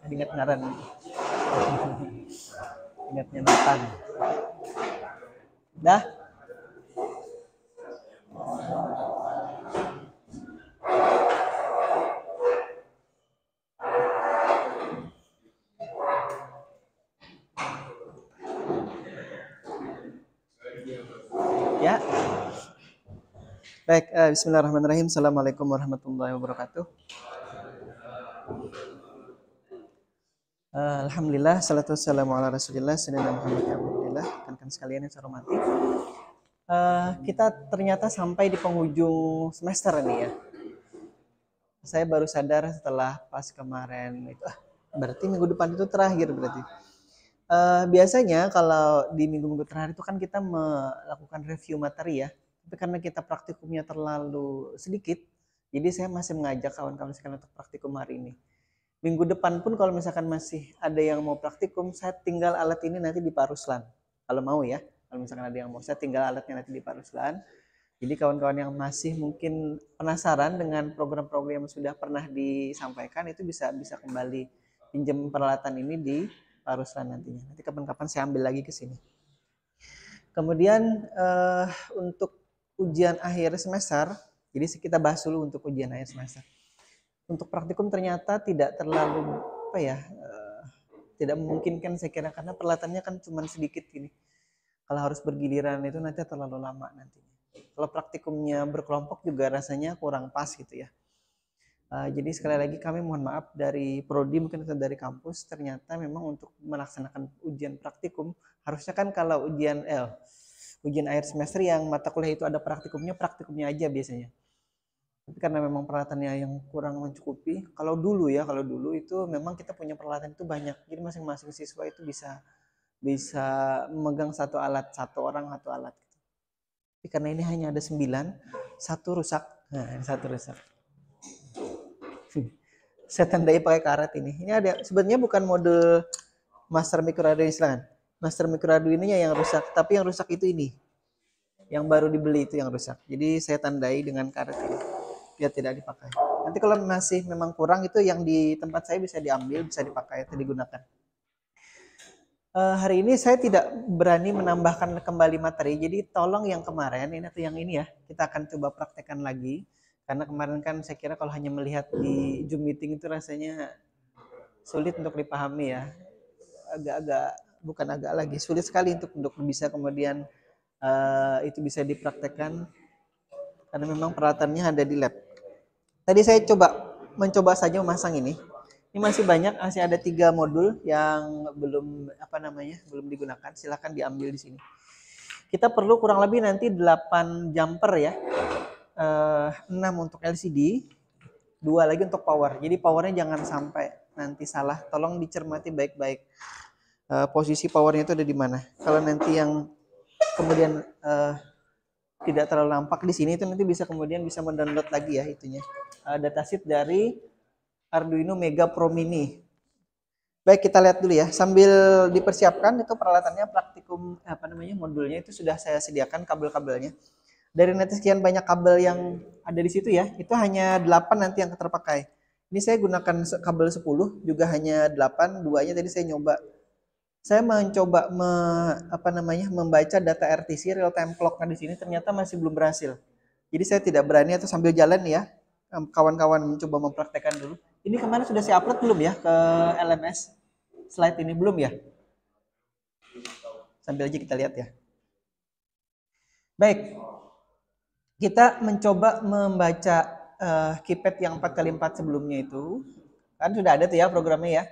Ingat ngaran. Ingatnya Nathan. Dah. Ya. Baik, bismillahirrahmanirrahim. Assalamualaikum warahmatullahi wabarakatuh. Alhamdulillah, salatu wassalamu ala rasulillah, sayyidina Muhammad abdillah. Rekan-rekan sekalian yang saya hormati. Kita ternyata sampai di penghujung semester ini ya. Saya baru sadar setelah pas kemarin itu, berarti minggu depan itu terakhir berarti. Biasanya kalau di minggu-minggu terakhir itu kan kita melakukan review materi ya. Tapi karena kita praktikumnya terlalu sedikit, jadi saya masih mengajak kawan-kawan sekalian untuk praktikum hari ini. Minggu depan pun kalau misalkan masih ada yang mau praktikum, saya tinggal alat ini nanti di Paruslan. Kalau mau ya, kalau misalkan ada yang mau, saya tinggal alatnya nanti di Paruslan. Jadi kawan-kawan yang masih mungkin penasaran dengan program-program yang sudah pernah disampaikan, itu bisa kembali pinjam peralatan ini di Paruslan nantinya. Nanti kapan-kapan saya ambil lagi ke sini. Kemudian untuk ujian akhir semester, jadi kita bahas dulu untuk ujian akhir semester. Untuk praktikum ternyata tidak terlalu tidak memungkinkan saya kira, karena peralatannya kan cuma sedikit gini. Kalau harus bergiliran itu nanti terlalu lama nantinya. Kalau praktikumnya berkelompok juga rasanya kurang pas gitu ya. Jadi sekali lagi kami mohon maaf dari prodi mungkin atau dari kampus, ternyata memang untuk melaksanakan ujian praktikum harusnya kan kalau ujian akhir semester yang mata kuliah itu ada praktikumnya aja biasanya. Tapi karena memang peralatannya yang kurang mencukupi, kalau dulu itu memang kita punya peralatan itu banyak. Jadi masing-masing siswa itu bisa memegang satu alat, satu orang satu alat. Tapi karena ini hanya ada 9, satu rusak. Nah, satu rusak. Saya tandai pakai karet ini. Ini ada sebenarnya bukan mode Master Micro Arduino Islangan. Master Micro Arduino-nya yang rusak, tapi yang rusak itu ini. Yang baru dibeli itu yang rusak. Jadi saya tandai dengan karet ini biar tidak dipakai. Nanti kalau masih memang kurang itu yang di tempat saya bisa diambil, bisa dipakai atau digunakan. Hari ini saya tidak berani menambahkan kembali materi, jadi tolong yang kemarin ini atau yang ini ya, kita akan coba praktekkan lagi. Karena kemarin kan saya kira kalau hanya melihat di Zoom meeting itu rasanya sulit untuk dipahami ya. Bukan agak lagi, sulit sekali untuk bisa kemudian itu bisa dipraktekkan karena memang peralatannya ada di lab. Tadi saya mencoba saja memasang ini. Ini masih banyak, masih ada 3 modul yang belum belum digunakan. Silahkan diambil di sini. Kita perlu kurang lebih nanti 8 jumper ya. 6 untuk LCD, 2 lagi untuk power. Jadi powernya jangan sampai nanti salah. Tolong dicermati baik-baik. Posisi powernya itu ada di mana. Kalau nanti yang kemudian tidak terlalu nampak di sini, itu nanti bisa kemudian bisa mendownload lagi ya itunya. Datasheet dari Arduino Mega Pro Mini. Baik, kita lihat dulu ya. Sambil dipersiapkan itu peralatannya, praktikum modulnya itu sudah saya sediakan kabel-kabelnya. Dari nanti sekian banyak kabel yang ada di situ ya, itu hanya 8 nanti yang terpakai. Ini saya gunakan kabel 10 juga hanya 8, duanya tadi saya nyoba. Saya mencoba membaca data RTC real time clock di sini ternyata masih belum berhasil. Jadi saya tidak berani atau sambil jalan ya, kawan-kawan mencoba mempraktekkan dulu. Ini kemarin sudah saya upload belum ya ke LMS? Slide ini belum ya? Sambil aja kita lihat ya. Baik, kita mencoba membaca keypad yang 4x4 sebelumnya itu. Kan sudah ada tuh ya programnya ya.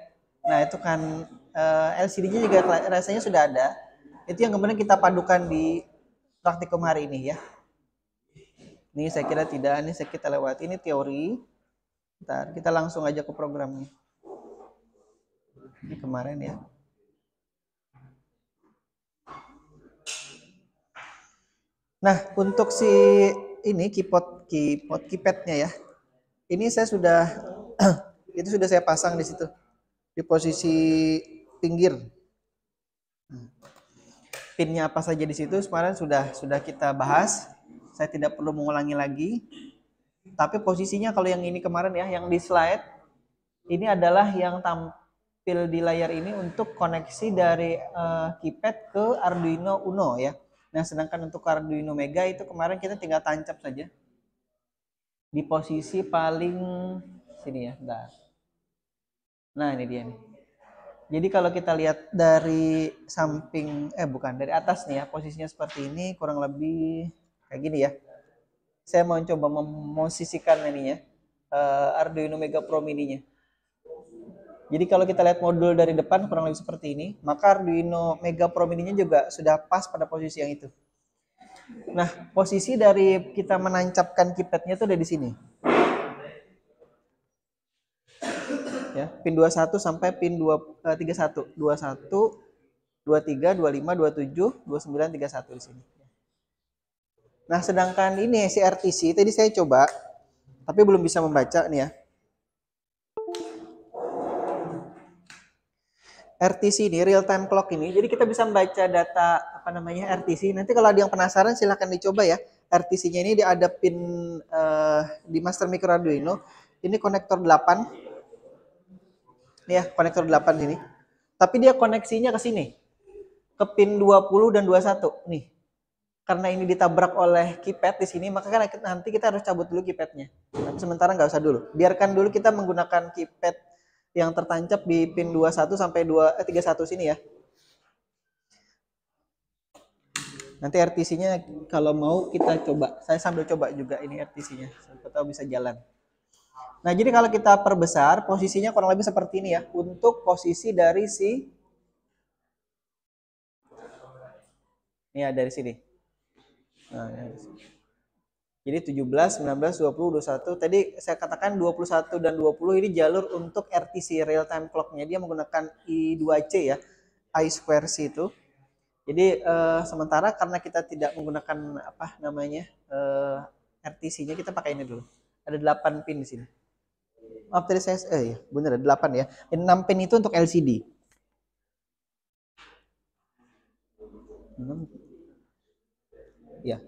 Nah itu kan LCD-nya juga rasanya sudah ada. Itu yang kemudian kita padukan di praktikum hari ini ya. Ini saya kira tidak, ini kita lewati, ini teori. Bentar, kita langsung aja ke programnya. Ini kemarin ya. Nah, untuk si ini keypadnya ya. Ini saya sudah itu sudah saya pasang di situ di posisi pinggir. Pinnya apa saja di situ kemarin sudah kita bahas. Saya tidak perlu mengulangi lagi. Tapi posisinya kalau yang ini kemarin ya, yang di slide ini adalah yang tampil di layar ini untuk koneksi dari keypad ke Arduino Uno ya. Nah, sedangkan untuk Arduino Mega itu kemarin kita tinggal tancap saja di posisi paling sini ya. Nah, ini dia nih. Jadi kalau kita lihat dari samping, dari atas nih ya, posisinya seperti ini, kurang lebih kayak gini ya. Saya mau coba memosisikan ininya, Arduino Mega Pro Mini-nya. Jadi kalau kita lihat modul dari depan kurang lebih seperti ini, maka Arduino Mega Pro Mini-nya juga sudah pas pada posisi yang itu. Nah, posisi dari kita menancapkan keypadnya itu ada di sini. Ya, pin 21 sampai pin 31. 21, 23, 25, 27, 29, 31 di sini. Nah, sedangkan ini si RTC tadi saya coba tapi belum bisa membaca nih ya. RTC ini real time clock ini. Jadi kita bisa membaca data RTC. Nanti kalau ada yang penasaran silahkan dicoba ya. RTC-nya ini ada pin di master micro Arduino. Ini konektor 8. Ya, konektor 8 sini. Tapi dia koneksinya ke sini. Ke pin 20 dan 21 nih. Karena ini ditabrak oleh keypad di sini, maka kan nanti kita harus cabut dulu keypadnya. Tapi sementara nggak usah dulu. Biarkan dulu kita menggunakan keypad yang tertancap di pin 21 sampai 31 sini ya. Nanti RTC-nya kalau mau kita coba. Saya sambil coba juga ini RTC-nya. Siapa tahu bisa jalan. Nah, jadi kalau kita perbesar, posisinya kurang lebih seperti ini ya. Untuk posisi dari si ini ya, dari sini. Nah, jadi 17, 19, 20, 21. Tadi saya katakan 21 dan 20 ini jalur untuk RTC real time clock-nya. Dia menggunakan I2C ya, I2C itu. Jadi sementara karena kita tidak menggunakan RTC-nya, kita pakai ini dulu. Ada 8 pin di sini. Maaf tadi saya ya, benar ada 8 ya. 6 pin itu untuk LCD. Ya.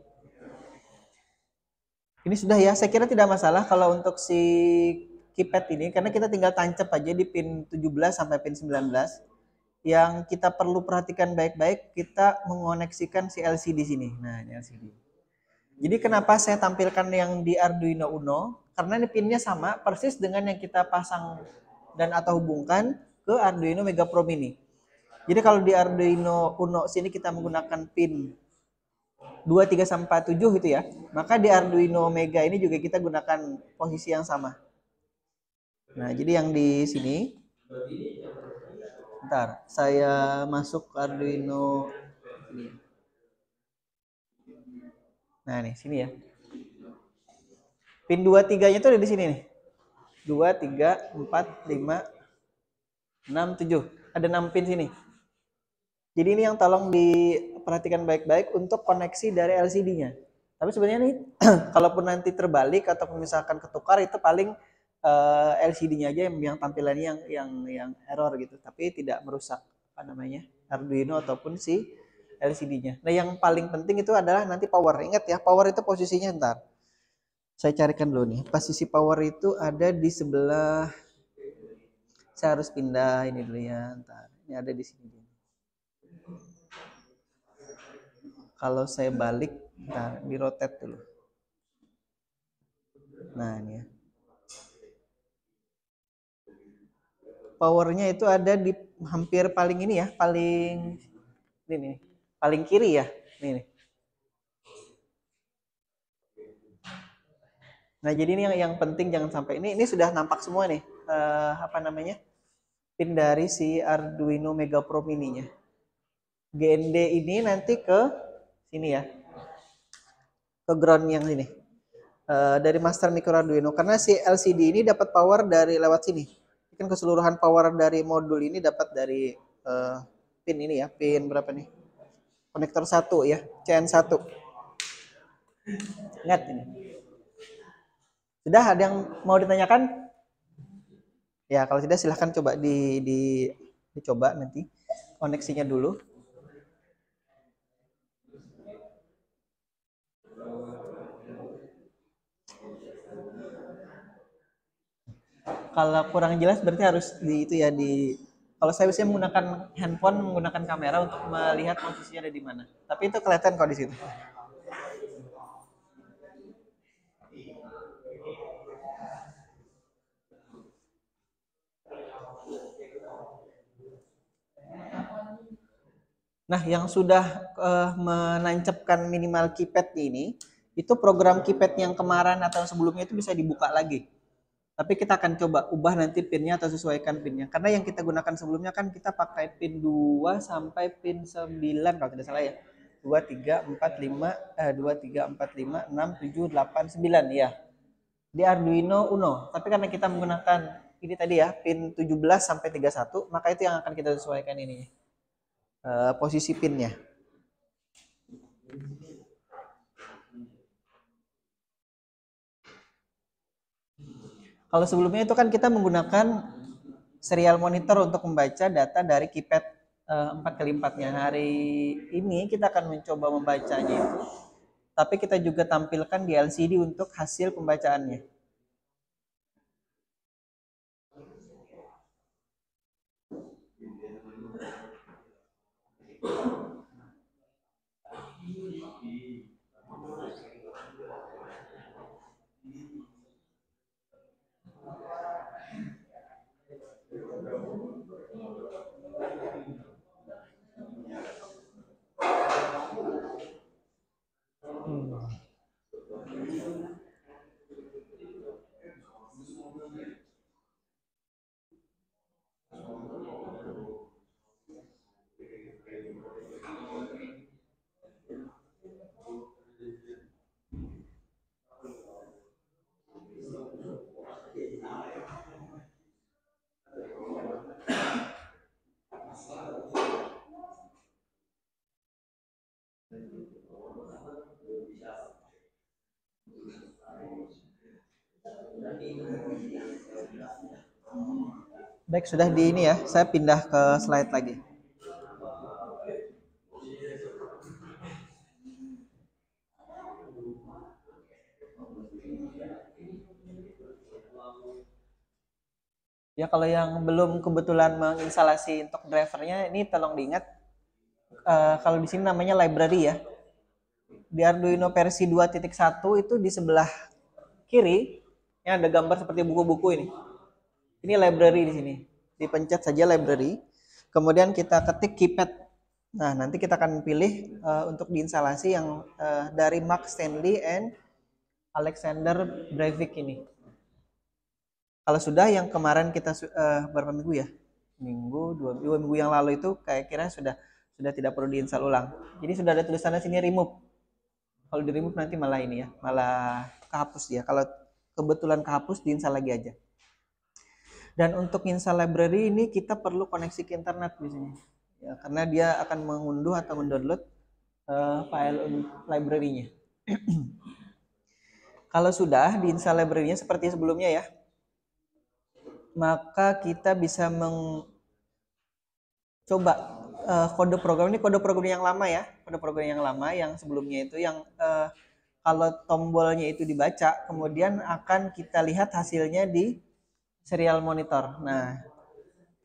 Ini sudah ya, saya kira tidak masalah kalau untuk si keypad ini, karena kita tinggal tancap aja di pin 17 sampai pin 19. Yang kita perlu perhatikan baik-baik, kita mengoneksikan si LCD sini. Nah, ini LCD. Jadi kenapa saya tampilkan yang di Arduino Uno? Karena ini pinnya sama, persis dengan yang kita pasang dan atau hubungkan ke Arduino Mega Pro Mini. Jadi kalau di Arduino Uno sini kita menggunakan pin 2, 3, sampai 7 gitu ya. Maka di Arduino Mega ini juga kita gunakan posisi yang sama. Nah, jadi yang di sini, bentar, saya masuk Arduino. Nah, nih, sini ya. Pin 2, 3-nya itu ada di sini nih. 2, 3, 4, 5, 6, 7. Ada 6 pin sini. Jadi ini yang tolong diperhatikan baik-baik untuk koneksi dari LCD-nya. Tapi sebenarnya nih kalaupun nanti terbalik ataupun misalkan ketukar itu paling LCD-nya aja yang tampilannya yang error gitu, tapi tidak merusak apa namanya Arduino ataupun si LCD-nya. Nah, yang paling penting itu adalah nanti power. Ingat ya, power itu posisinya ntar. Saya carikan dulu nih. Posisi power itu ada di sebelah. Saya harus pindah ini dulu ya. Ntar. Ini ada di sini. Kalau saya balik, ntar di rotate dulu. Nah, ini ya. Powernya itu ada di hampir paling ini ya, paling ini, paling kiri ya. Ini. Nah, jadi ini yang penting jangan sampai ini sudah nampak semua nih. Apa namanya? Pin dari si Arduino Mega Pro Mini-nya. GND ini nanti ke sini ya. Ke ground yang ini. Dari master micro Arduino karena si LCD ini dapat power dari lewat sini. Kan keseluruhan power dari modul ini dapat dari pin ini ya, pin berapa nih? Konektor 1 ya, CN1. Ingat ini. Sudah ada yang mau ditanyakan? Ya, kalau tidak silahkan coba dicoba nanti koneksinya dulu. Kalau kurang jelas berarti harus di itu ya di kalau saya biasanya menggunakan handphone menggunakan kamera untuk melihat posisinya ada di mana. Tapi itu kelihatan kok di situ. Nah, yang sudah menancapkan minimal keypad ini, itu program keypad yang kemarin atau sebelumnya itu bisa dibuka lagi. Tapi kita akan coba ubah nanti pinnya atau sesuaikan pinnya. Karena yang kita gunakan sebelumnya kan kita pakai pin 2 sampai pin 9 kalau tidak salah ya. 2, 3, 4, 5, 2, 3, 4, 5, 6, 7, 8, 9 ya. Di Arduino Uno. Tapi karena kita menggunakan ini tadi ya, pin 17 sampai 31, maka itu yang akan kita sesuaikan ini. Posisi pinnya. Kalau sebelumnya itu kan kita menggunakan serial monitor untuk membaca data dari keypad 4x4-nya. Hari ini kita akan mencoba membacanya itu, tapi kita juga tampilkan di LCD untuk hasil pembacaannya. Baik, sudah di ini ya. Saya pindah ke slide lagi. Ya, kalau yang belum kebetulan menginstalasi untuk drivernya, ini tolong diingat. Kalau di sini namanya library ya. Di Arduino versi 2.1 itu di sebelah kiri, yang ada gambar seperti buku-buku ini. Ini library di sini. Dipencet saja library. Kemudian kita ketik keypad. Nah, nanti kita akan pilih untuk diinstalasi yang dari Mark Stanley and Alexander Breivik ini. Kalau sudah yang kemarin kita berapa minggu ya? Dua minggu yang lalu itu kayak kira sudah tidak perlu diinstal ulang. Jadi sudah ada tulisannya sini remove. Kalau di remove nanti malah ini ya, malah kehapus ya. Kalau kebetulan kehapus diinstal lagi aja. Dan untuk install library ini kita perlu koneksi ke internet biasanya. Ya, karena dia akan mengunduh atau mendownload file library-nya. Kalau sudah diinstal library-nya seperti sebelumnya ya, maka kita bisa coba kode program ini, kode program yang lama ya, kode program yang lama yang sebelumnya itu yang kalau tombolnya itu dibaca, kemudian akan kita lihat hasilnya di serial monitor. Nah,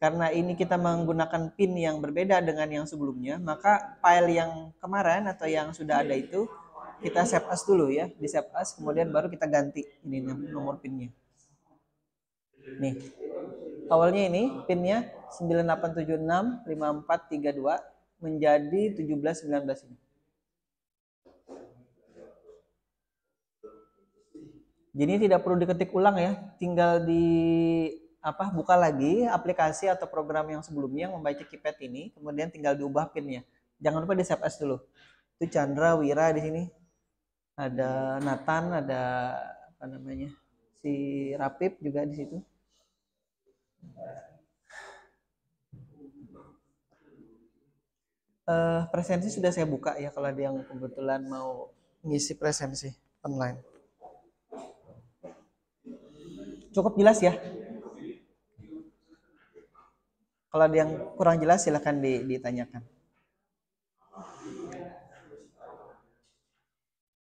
karena ini kita menggunakan pin yang berbeda dengan yang sebelumnya, maka file yang kemarin atau yang sudah ada itu kita save as dulu ya, di save as, kemudian baru kita ganti ini nomor pinnya. Nih, awalnya ini pinnya 98765432 menjadi 1719 ini. Jadi tidak perlu diketik ulang ya, tinggal di buka lagi aplikasi atau program yang sebelumnya yang membaca keypad ini, kemudian tinggal diubah pinnya. Jangan lupa di save as dulu. Itu Chandra, Wira di sini. Ada Nathan, ada apa namanya? Si Rapip juga di situ. Presensi sudah saya buka ya kalau ada yang kebetulan mau ngisi presensi online. Cukup jelas ya? Kalau ada yang kurang jelas silahkan ditanyakan.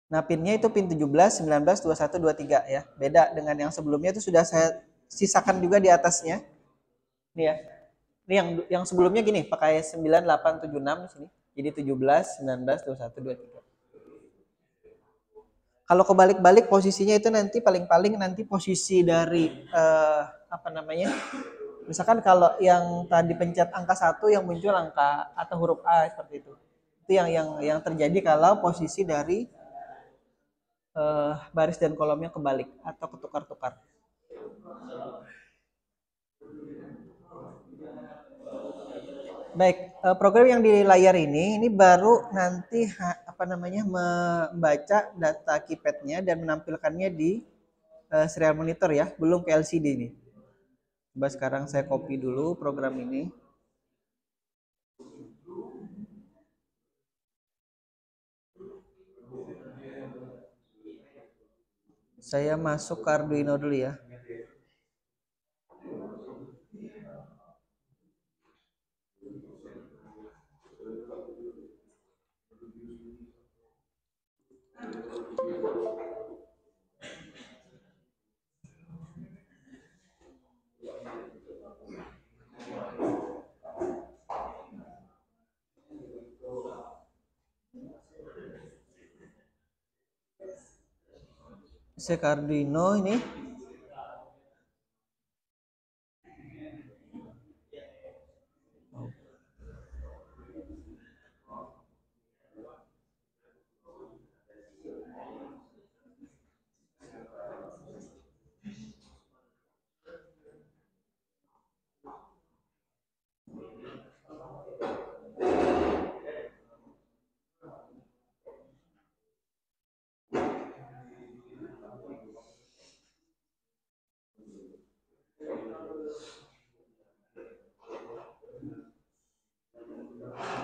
Nah, pinnya itu pin 17, 19, 21, 23 ya. Beda dengan yang sebelumnya itu sudah saya sisakan juga di atasnya. Ini ya. Ini yang sebelumnya gini, pakai 9876 di sini. Jadi 17, 19, 21, 23. Kalau kebalik-balik posisinya itu nanti paling-paling nanti posisi dari apa namanya? Misalkan kalau yang tadi pencet angka 1 yang muncul angka atau huruf A seperti itu. Itu yang terjadi kalau posisi dari baris dan kolomnya kebalik atau ketukar-tukar. Baik, program yang di layar ini baru nanti membaca data keypadnya dan menampilkannya di serial monitor ya, belum ke LCD ini. Coba sekarang saya copy dulu program ini. Saya masuk ke Arduino dulu ya. Saya ke Arduino ini.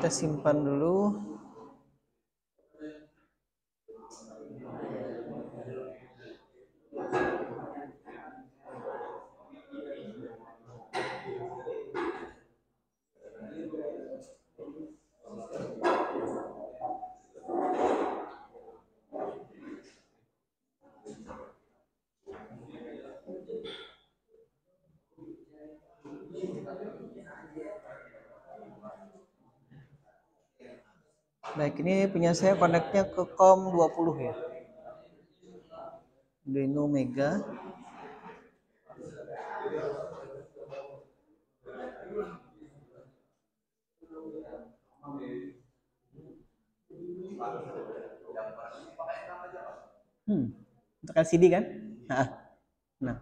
Kita simpan dulu. Baik, ini punya saya connect-nya ke COM 20 ya. Arduino Mega. Untuk LCD kan? Nah.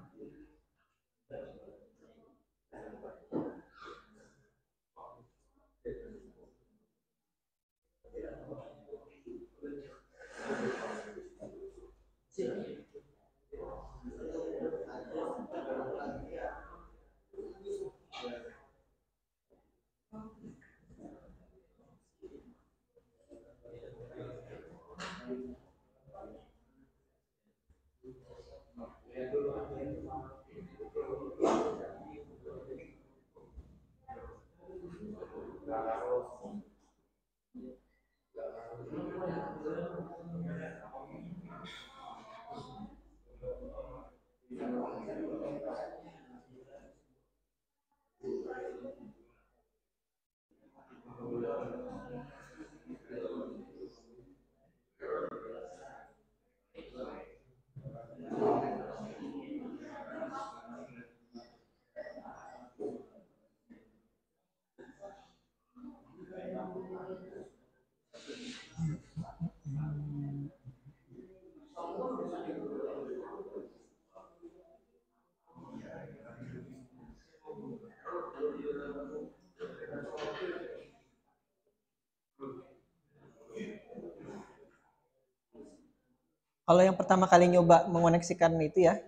Kalau yang pertama kali nyoba mengoneksikan itu ya,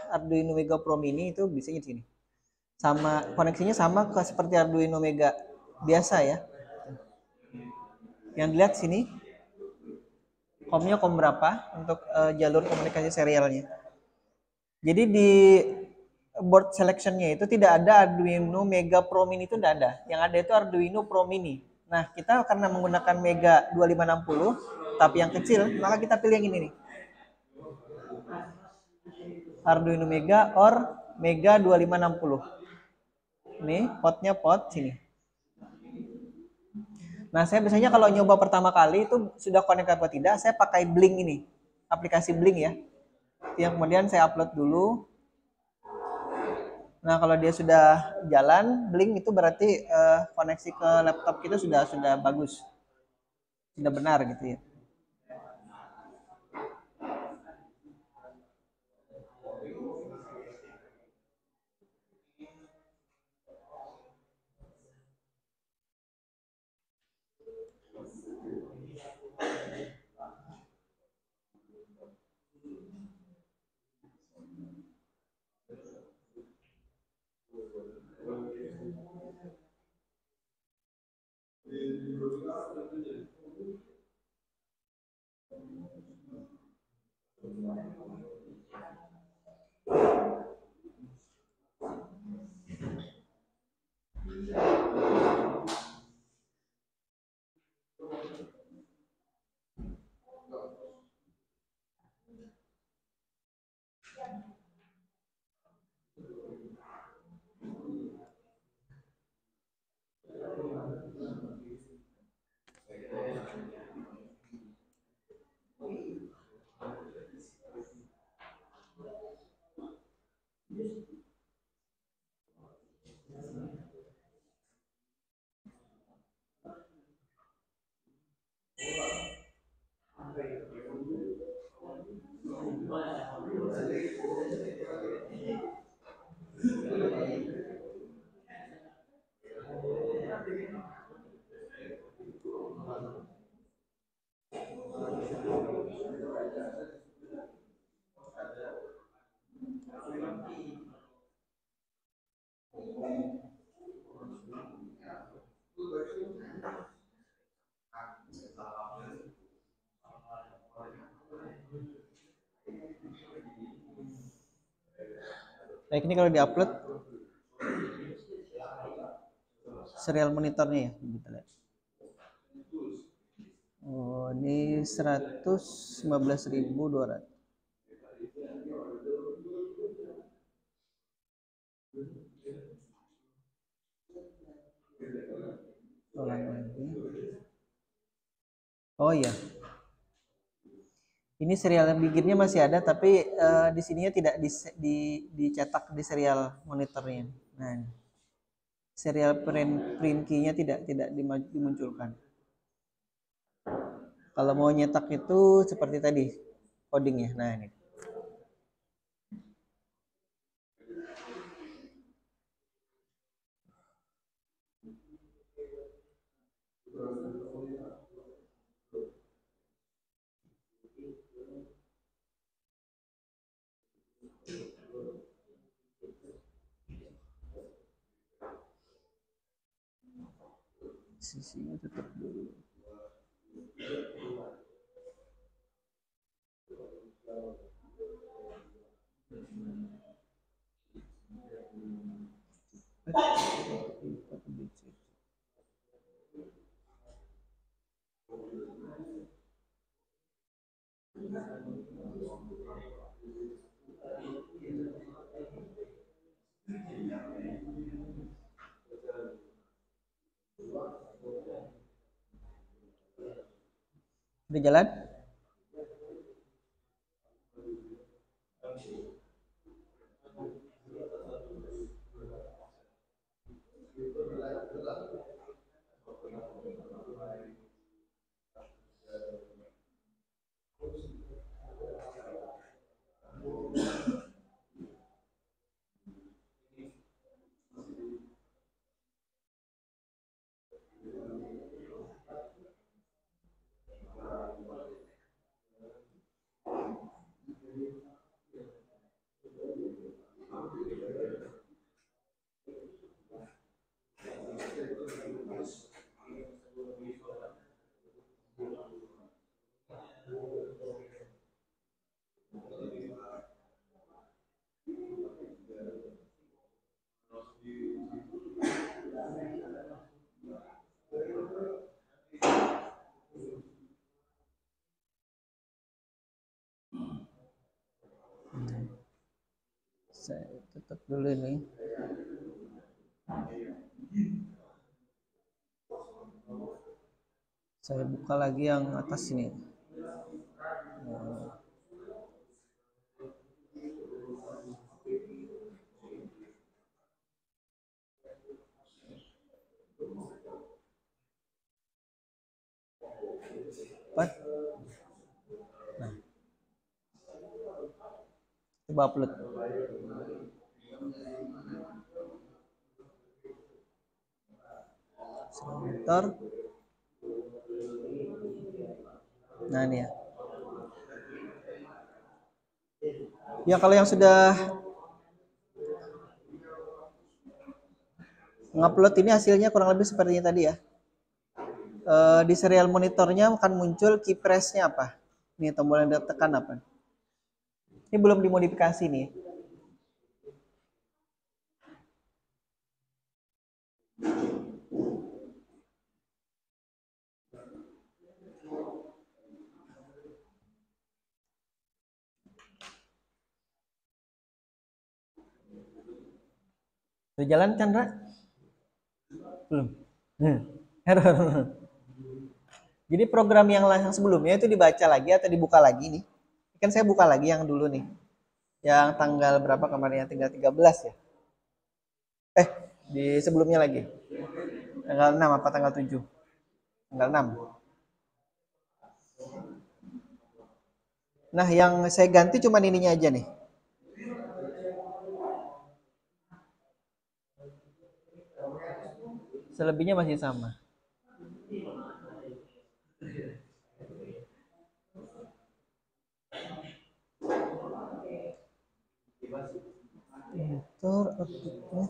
Arduino Mega Pro Mini itu biasanya di sini. Sama koneksinya sama ke seperti Arduino Mega biasa ya. Yang dilihat sini, komnya kom berapa untuk jalur komunikasi serialnya. Jadi di board selectionnya itu tidak ada Arduino Mega Pro Mini, itu tidak ada. Yang ada itu Arduino Pro Mini. Nah, kita karena menggunakan Mega 2560, tapi yang kecil, maka kita pilih yang ini nih. Arduino Mega or Mega 2560. Ini potnya pot sini. Nah, saya biasanya kalau nyoba pertama kali itu sudah connect apa tidak, saya pakai Blink ini. Aplikasi Blink ya. Yang kemudian saya upload dulu. Nah, kalau dia sudah jalan, Blink itu berarti koneksi ke laptop kita sudah bagus. Sudah benar gitu ya. Baik, ini kalau diupload serial monitornya ya, kita lihat. Oh, ini 115.200. Ulang lagi. Oh iya. Ini serial bikinnya masih ada, tapi di sininya tidak dicetak di serial monitornya. Nah, serial print key-nya tidak dimunculkan. Kalau mau nyetak itu seperti tadi codingnya. Nah, ini. Sisinya tutup dulu. Udah jalan? Saya tutup dulu ini. Saya buka lagi yang atas ini. What? Nah. Coba upload. Sebentar. Nah ini ya. Ya kalau yang sudah ngupload ini hasilnya kurang lebih seperti ini tadi ya. Di serial monitornya akan muncul keypress-nya apa? Nih tombol yang ditekan apa? Ini belum dimodifikasi nih. Sudah jalan Chandra? Belum. Error. Jadi program yang sebelumnya itu dibaca lagi atau dibuka lagi nih? Kan saya buka lagi yang dulu nih. Yang tanggal berapa kemarin? Tinggal 13 ya? Di sebelumnya lagi. Tanggal 6 apa tanggal 7? Tanggal 6. Nah, yang saya ganti cuma ininya aja nih. Selebihnya masih sama. Editor outputnya.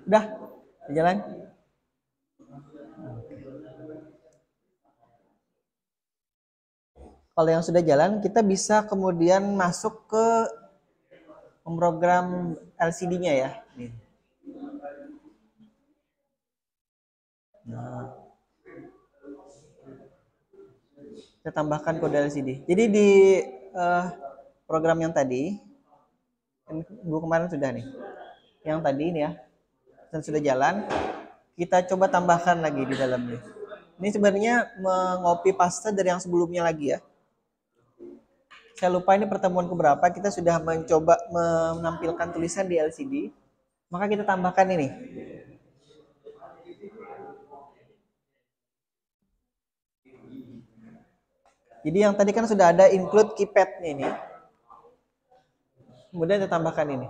Udah, jalan. Kalau yang sudah jalan, kita bisa kemudian masuk ke memprogram LCD-nya ya. Nah, kita tambahkan kode LCD. Jadi di program yang tadi, Bu kemarin sudah nih. Yang tadi ini ya, dan sudah jalan. Kita coba tambahkan lagi di dalamnya. Ini sebenarnya mengopi paste dari yang sebelumnya lagi ya. Saya lupa ini pertemuan keberapa, kita sudah mencoba menampilkan tulisan di LCD. Maka kita tambahkan ini. Jadi yang tadi kan sudah ada include keypad ini. Kemudian kita tambahkan ini.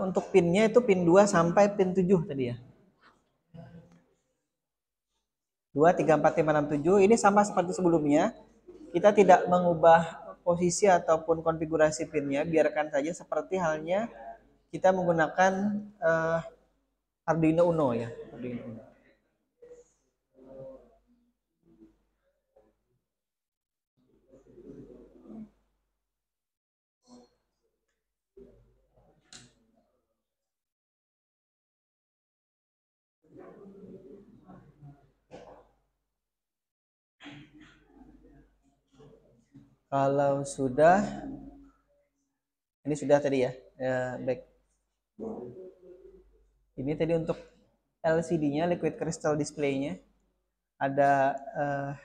Untuk pinnya itu pin 2 sampai pin 7 tadi ya. 2, 3, 4, 5, 6, 7. Ini sama seperti sebelumnya. Kita tidak mengubah posisi ataupun konfigurasi pinnya. Biarkan saja seperti halnya kita menggunakan Arduino Uno ya. Arduino Uno. Kalau sudah, ini sudah tadi ya, back. Ini tadi untuk LCD-nya, Liquid Crystal Display-nya. Ada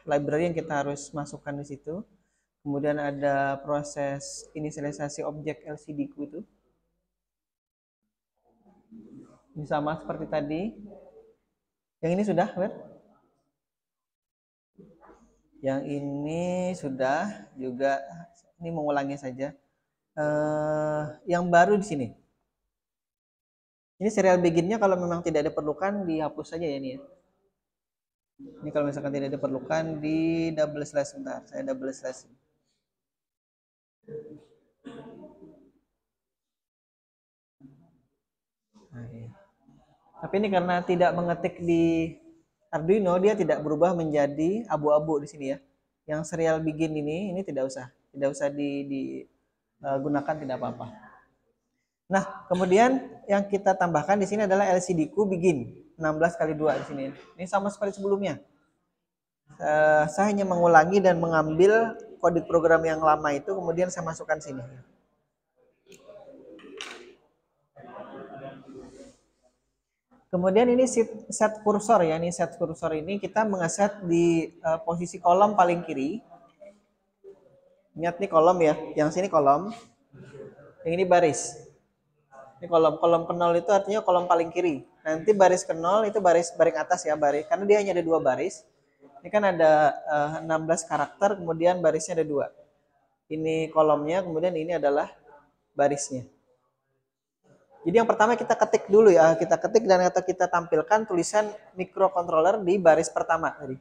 library yang kita harus masukkan di situ. Kemudian ada proses inisialisasi objek LCD-ku itu. Ini sama seperti tadi. Yang ini sudah, Wer? Yang ini sudah juga. Ini mengulangi saja. Yang baru di sini. Ini serial beginnya kalau memang tidak diperlukan dihapus saja ya ini ya. Ini kalau misalkan tidak diperlukan di double slash, sebentar, saya double slash. Nah, iya. Tapi ini karena tidak mengetik di Arduino, dia tidak berubah menjadi abu-abu di sini ya. Yang serial begin ini tidak usah digunakan, tidak apa-apa. Nah, kemudian yang kita tambahkan di sini adalah LCD ku begin 16 kali 2 di sini. Ini sama seperti sebelumnya. Saya hanya mengulangi dan mengambil kode program yang lama itu, kemudian saya masukkan sini. Kemudian ini set kursor ya, ini set kursor ini kita mengeset di posisi kolom paling kiri. Ingat nih kolom ya, yang sini kolom, yang ini baris. Ini kolom ke 0 itu artinya kolom paling kiri. Nanti baris ke 0 itu baris atas ya, baris. Karena dia hanya ada 2 baris. Ini kan ada 16 karakter, kemudian barisnya ada 2. Ini kolomnya, kemudian ini adalah barisnya. Jadi yang pertama kita ketik dulu ya, kita ketik dan atau kita tampilkan tulisan microcontroller di baris pertama tadi.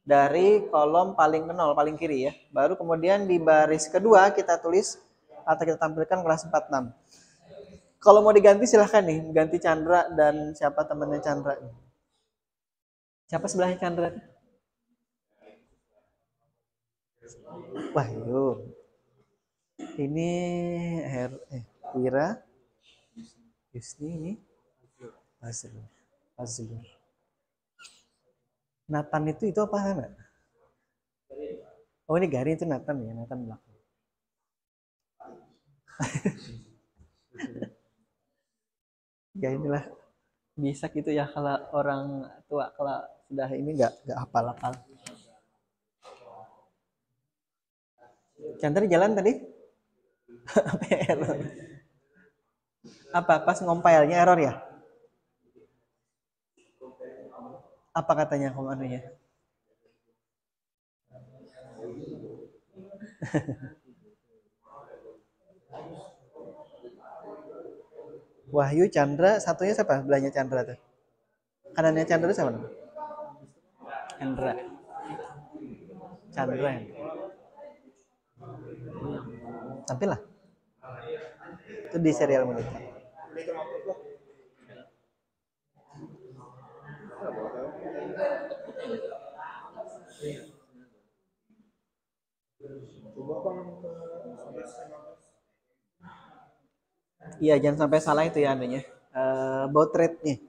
Dari kolom paling ke 0, paling kiri ya. Baru kemudian di baris kedua kita tulis atau kita tampilkan kelas 46. Kalau mau diganti silahkan nih, ganti Chandra dan siapa temannya Chandra. Siapa sebelahnya Chandra? Wahyu. Ini Wira. Yusni ini. Azlur. Nathan itu apa kan? Oh ini Gari itu Nathan ya, Nathan belakang. Ya inilah bisa gitu ya kalau orang tua, kalau sudah ini nggak hafal-hafal. Chandra jalan tadi? Apa pas ngompilnya error ya? Apa katanya komandonya? Wahyu, Chandra, satunya siapa? Belanya Chandra tuh. Kanannya Chandra itu siapa? Chandra. Chandra. Tampil lah. Itu di serial monitor. Iya, jangan sampai salah itu ya anunya. Baud rate-nya.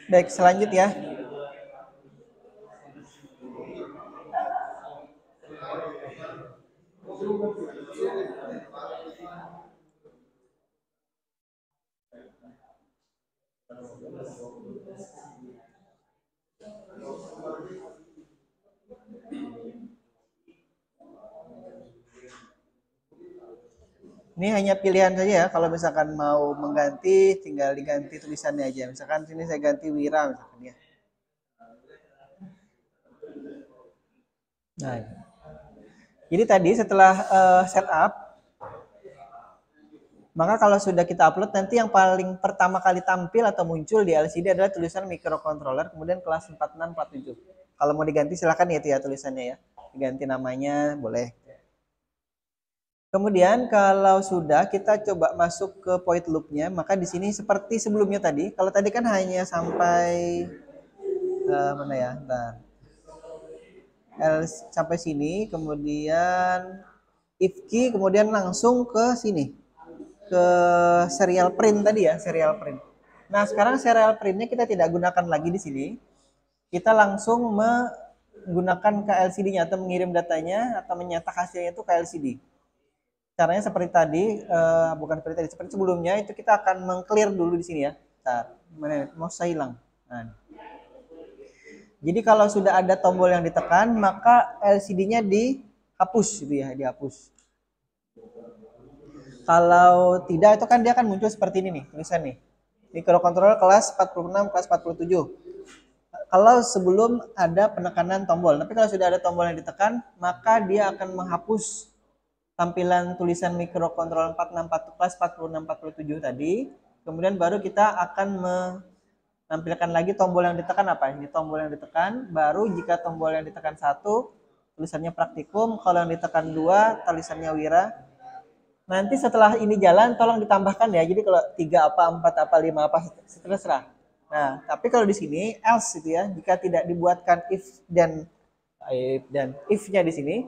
Baik, selanjutnya. Ini hanya pilihan saja ya. Kalau misalkan mau mengganti, tinggal diganti tulisannya aja. Misalkan sini saya ganti Wira misalkan ya. Nah, jadi tadi setelah setup, maka kalau sudah kita upload, nanti yang paling pertama kali tampil atau muncul di LCD adalah tulisan microcontroller, kemudian kelas 4647. Kalau mau diganti silahkan ya itu ya tulisannya ya. Diganti namanya boleh. Kemudian kalau sudah kita coba masuk ke point loop-nya, maka di sini seperti sebelumnya tadi. Kalau tadi kan hanya sampai mana ya? Bentar. Sampai sini, kemudian if key, kemudian langsung ke sini. Ke serial print tadi ya, serial print. Nah, sekarang serial printnya kita tidak gunakan lagi di sini. Kita langsung menggunakan ke LCD-nya atau mengirim datanya atau menyetak hasilnya itu ke LCD. Caranya seperti tadi, bukan seperti tadi, seperti sebelumnya itu kita akan meng-clear dulu di sini ya. Mana mau saya hilang. Nah. Jadi kalau sudah ada tombol yang ditekan, maka LCD-nya dihapus gitu ya, dihapus. Kalau tidak itu kan dia akan muncul seperti ini nih, tulisan nih. Microcontroller kelas 46, kelas 47. Kalau sebelum ada penekanan tombol. Tapi kalau sudah ada tombol yang ditekan, maka dia akan menghapus tampilan tulisan microcontroller 464 kelas 46, 47 tadi. Kemudian baru kita akan menampilkan lagi tombol yang ditekan apa? Ini tombol yang ditekan, baru jika tombol yang ditekan 1, tulisannya praktikum, kalau yang ditekan 2, tulisannya wira. Nanti setelah ini jalan tolong ditambahkan ya. Jadi kalau 3 apa, 4 apa, 5 apa terserah. Nah, tapi kalau di sini else itu ya, jika tidak dibuatkan if-nya di sini,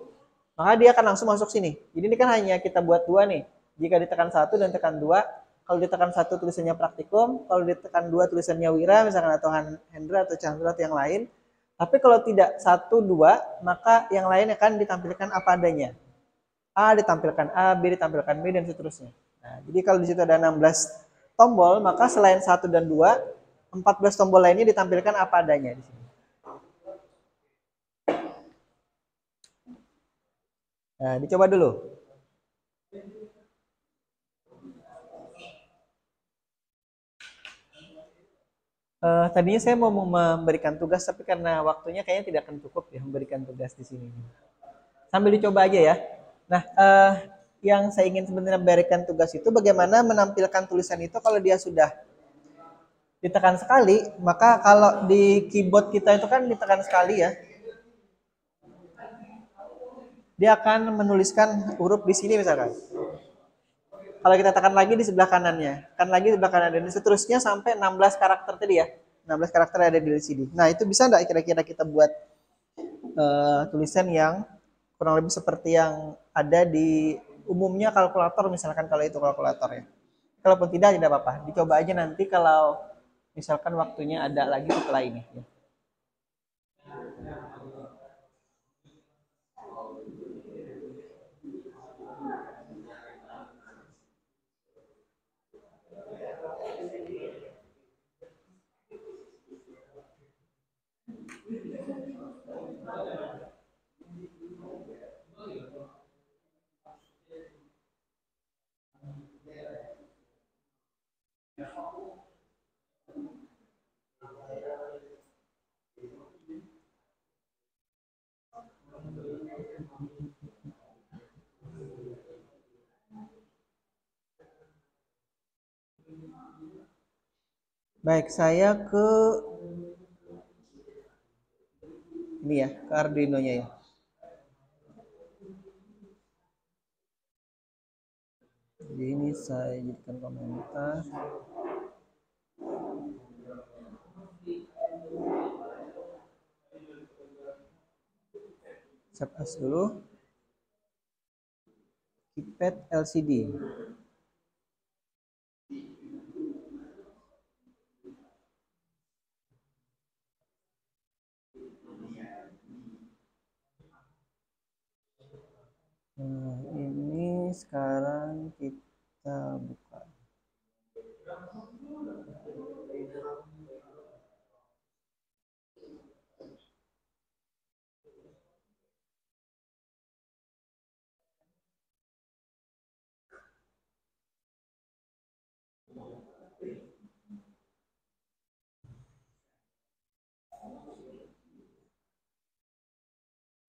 maka dia akan langsung masuk sini. Jadi ini kan hanya kita buat 2 nih. Jika ditekan 1 dan tekan 2, kalau ditekan 1 tulisannya praktikum, kalau ditekan 2 tulisannya wira misalkan, atau Hendra atau Chandra atau yang lain. Tapi kalau tidak 1, 2, maka yang lain akan ditampilkan apa adanya. A ditampilkan A, B ditampilkan B, dan seterusnya. Nah, jadi kalau di situ ada 16 tombol, maka selain 1 dan 2, 14 tombol lainnya ditampilkan apa adanya di sini. Nah, dicoba dulu. Tadinya saya mau memberikan tugas, tapi karena waktunya kayaknya tidak akan cukup ya memberikan tugas di sini. Sambil dicoba aja ya. Nah, yang saya ingin sebenarnya memberikan tugas itu bagaimana menampilkan tulisan itu kalau dia sudah ditekan sekali, maka kalau di keyboard kita itu kan ditekan sekali ya, dia akan menuliskan huruf di sini misalkan. Kalau kita tekan lagi di sebelah kanannya, kan lagi di sebelah kanan, dan seterusnya sampai 16 karakter tadi ya. 16 karakter ada di LCD. Nah, itu bisa nggak kira-kira kita buat tulisan yang kurang lebih seperti yang ada di umumnya kalkulator misalkan, kalau itu kalkulator ya. Kalaupun tidak apa-apa. Dicoba aja nanti kalau misalkan waktunya ada lagi setelah ini ya. Baik, saya ke ini ya, ke Arduino-nya ya. Jadi ini saya jadikan komentar. Save as dulu. Keypad LCD. Nah, ini sekarang kita buka.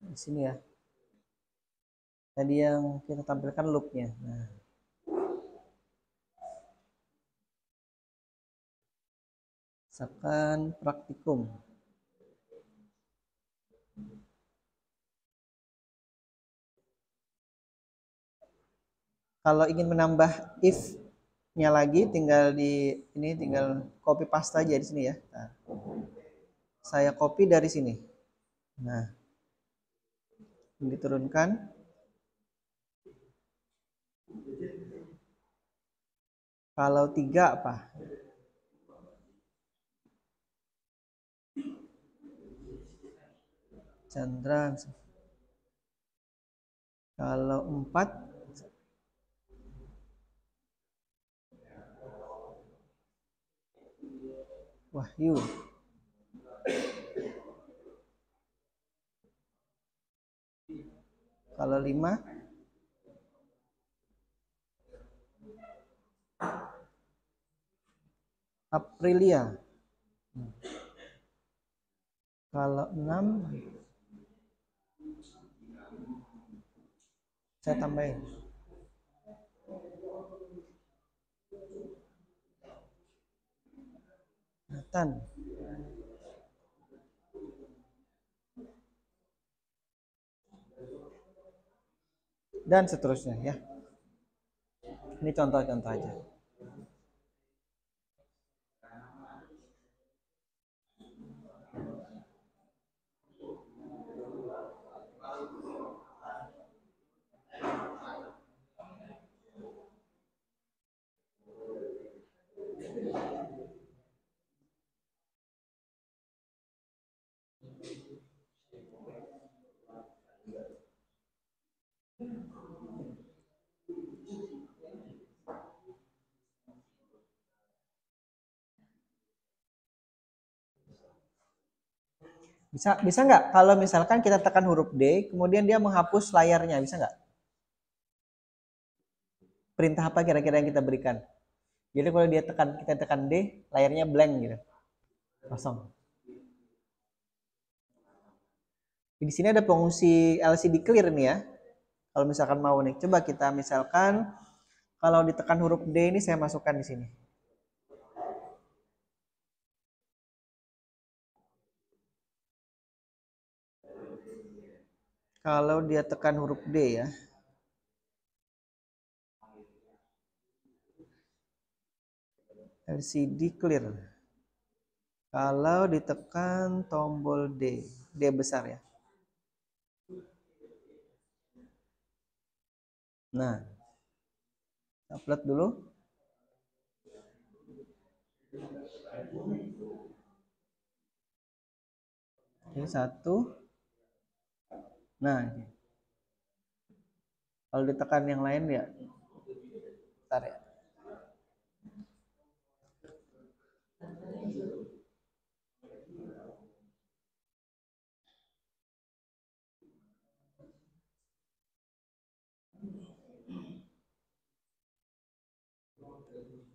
Di sini ya. Tadi yang kita tampilkan loopnya. Nah, misalkan praktikum. Kalau ingin menambah if-nya lagi, tinggal di ini, tinggal copy paste aja di sini ya. Nah, saya copy dari sini. Nah, diturunkan. Kalau 3 apa? Chandra. Kalau 4 Wahyu. Kalau 5 Aprilia. Kalau 6 saya tambahin. Nathan. Dan seterusnya ya. Ini contoh-contoh aja. Bisa nggak kalau misalkan kita tekan huruf D, kemudian dia menghapus layarnya, bisa nggak? Perintah apa kira-kira yang kita berikan? Jadi kalau kita tekan D, layarnya blank gitu, kosong. Di sini ada fungsi LCD clear nih ya. Kalau misalkan mau nih, coba kita misalkan kalau ditekan huruf D ini saya masukkan di sini. Kalau dia tekan huruf D ya. LCD clear. Kalau ditekan tombol D, D besar ya. Nah, upload dulu. Ini satu. Nah, kalau ditekan yang lain ya, bentar ya. Oke, ini ya.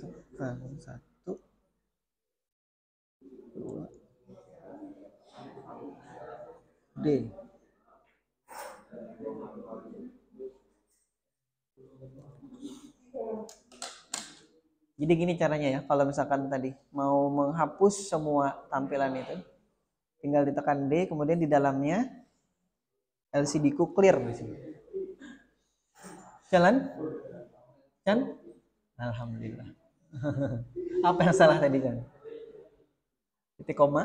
Tekan 1, 2, D. Jadi gini caranya ya, kalau misalkan tadi mau menghapus semua tampilan itu, tinggal ditekan D, kemudian di dalamnya LCD ku clear di sini. Jalan? Kan? Alhamdulillah. Apa yang salah tadi kan? Titik koma?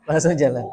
Langsung jalan.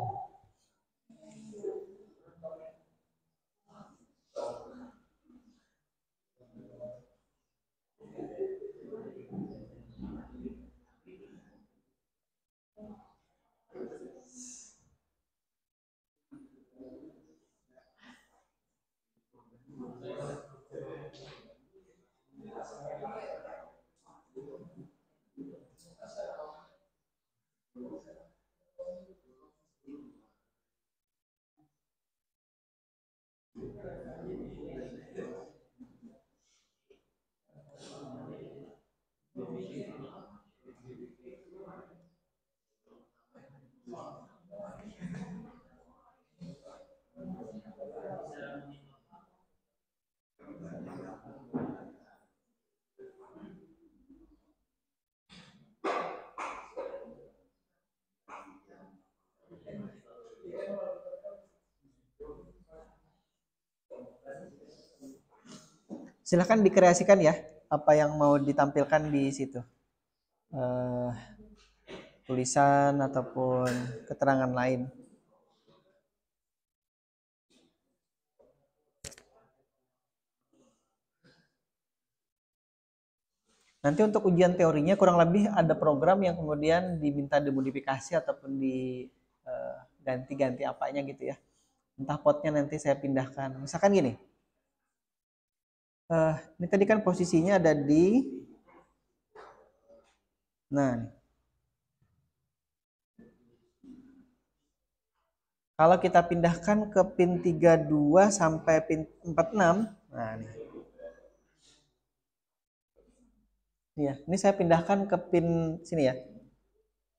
Silahkan dikreasikan ya, apa yang mau ditampilkan di situ. Tulisan ataupun keterangan lain. Nanti untuk ujian teorinya kurang lebih ada program yang kemudian diminta dimodifikasi ataupun diganti-ganti apanya gitu ya. Entah potnya nanti saya pindahkan. Misalkan gini, Ini tadi kan posisinya ada di, nah nih. Kalau kita pindahkan ke pin 32 sampai pin 46, nah nih. Ya, ini saya pindahkan ke pin sini ya.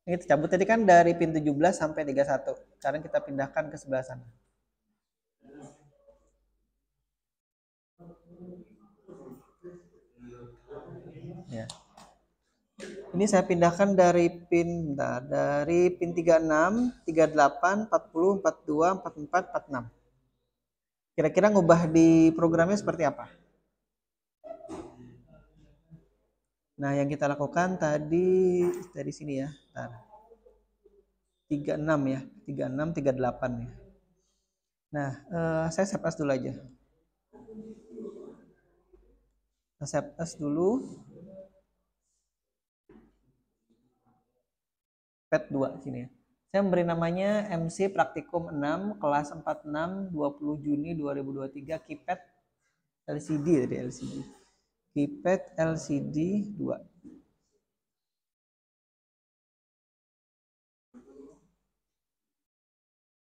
Ini kita cabut tadi kan dari pin 17 sampai 31. Sekarang kita pindahkan ke sebelah sana. Ya. Ini saya pindahkan dari pin, dari pin 36, 38, 40, 42, 44, 46. Kira-kira ngubah di programnya seperti apa? Nah, yang kita lakukan tadi dari sini ya. Bentar. 36 ya, 36, 38 ya. Nah, saya save as dulu aja. Saya save as dulu. Pet 2 sini ya. Saya memberi namanya MC Praktikum 6 kelas 46 20 Juni 2023 Keypad LCD tadi LCD. Keypad LCD 2.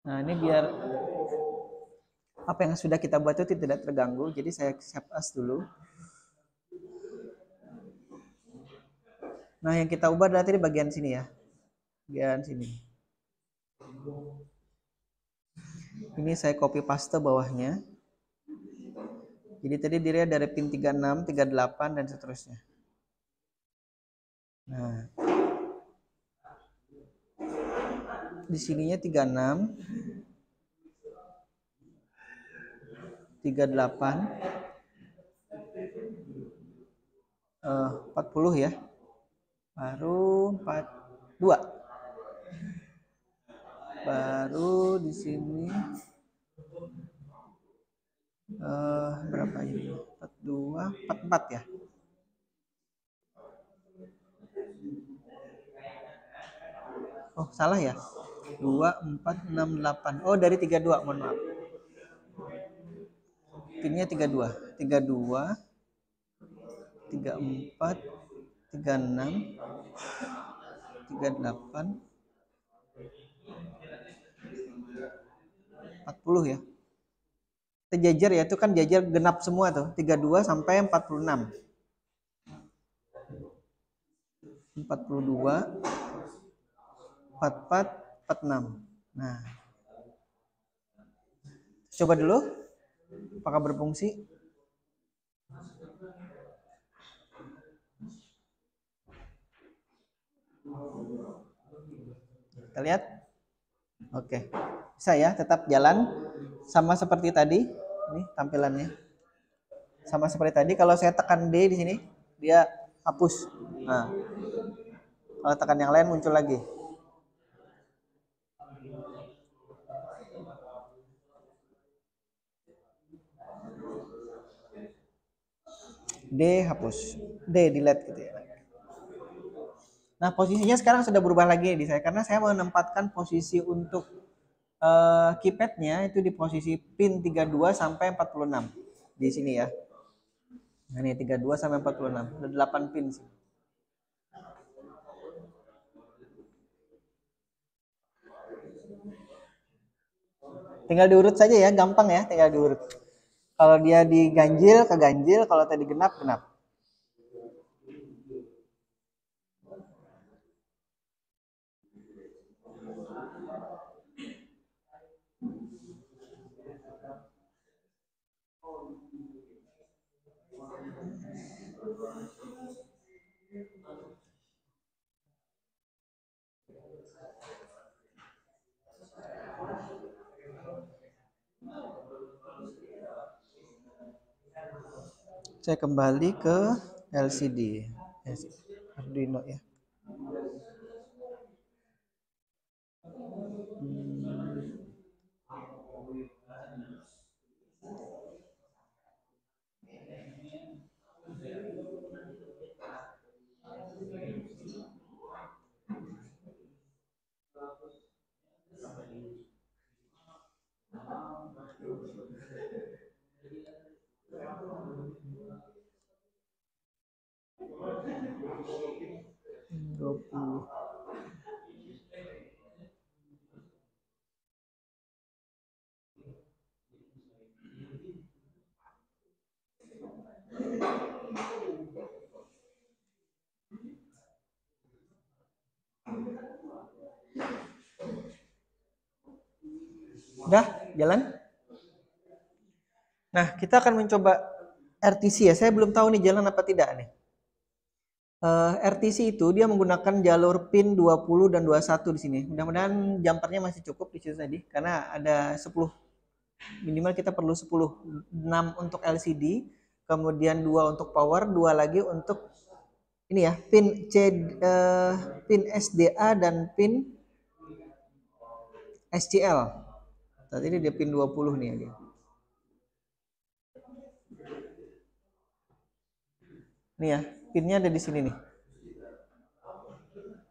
Nah, ini biar apa yang sudah kita buat itu tidak terganggu. Jadi saya save as dulu. Nah, yang kita ubah adalah tadi bagian sini ya. Bagian sini. Ini saya copy paste bawahnya. Jadi tadi dirinya dari pin 36, 38 dan seterusnya. Nah, di sininya 36, 38, 40 ya. Baru 42. Baru di sini berapa ini? 42, 44 ya. Oh, salah ya. 2, 4, 6, 8. Oh, dari 32, mohon maaf. Pinnya 32. 32, 34, 36, 38, 40 ya. Jajar ya, itu kan jajar genap semua tuh. 32 sampai 46. 42, 44, 46. Nah, coba dulu apakah berfungsi. Kita lihat. Oke. Bisa ya, tetap jalan sama seperti tadi. Ini tampilannya. Sama seperti tadi, kalau saya tekan D di sini, dia hapus. Nah, kalau tekan yang lain muncul lagi. D hapus. D delete gitu ya. Nah, posisinya sekarang sudah berubah lagi di saya karena saya menempatkan posisi untuk keypadnya itu di posisi pin 32 sampai 46 di sini ya. Nah, ini 32 sampai 46. Ada 8 pin sih. Tinggal diurut saja ya, gampang ya, tinggal diurut. Kalau dia diganjil, keganjil, kalau tadi genap, genap. Saya kembali ke LCD. Arduino ya. 20. Udah jalan? Nah, kita akan mencoba RTC ya. Saya belum tahu nih jalan apa tidak nih. RTC itu dia menggunakan jalur pin 20 dan 21 di sini. Mudah-mudahan jumpernya masih cukup di situ tadi karena ada 10, minimal kita perlu 10, 6 untuk LCD, kemudian 2 untuk power, 2 lagi untuk ini ya, pin SDA dan pin SCL. Saat ini dia pin 20 nih ya. Nih ya, pinnya ada di sini nih.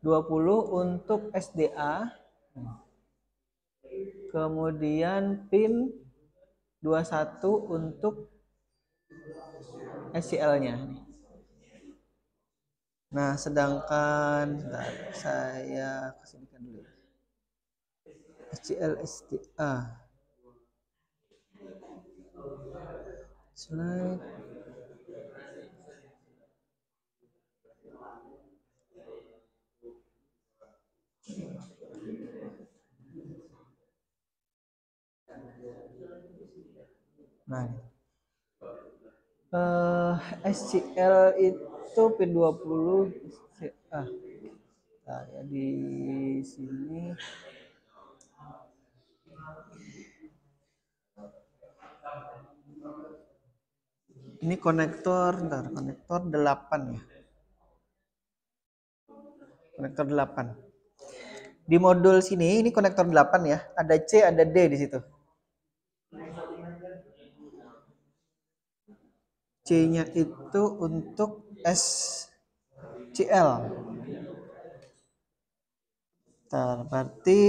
20 untuk SDA. Kemudian pin 21 untuk SCL-nya. Nah, sedangkan saya kesinikan dulu. SCL SDA. Slide. Nah, SCL itu pin 20 nah, ya di sini ini konektor 8 ya. Konektor 8. Di modul sini ini konektor 8 ya. Ada C, ada D di situ. C-nya itu untuk SCL. Berarti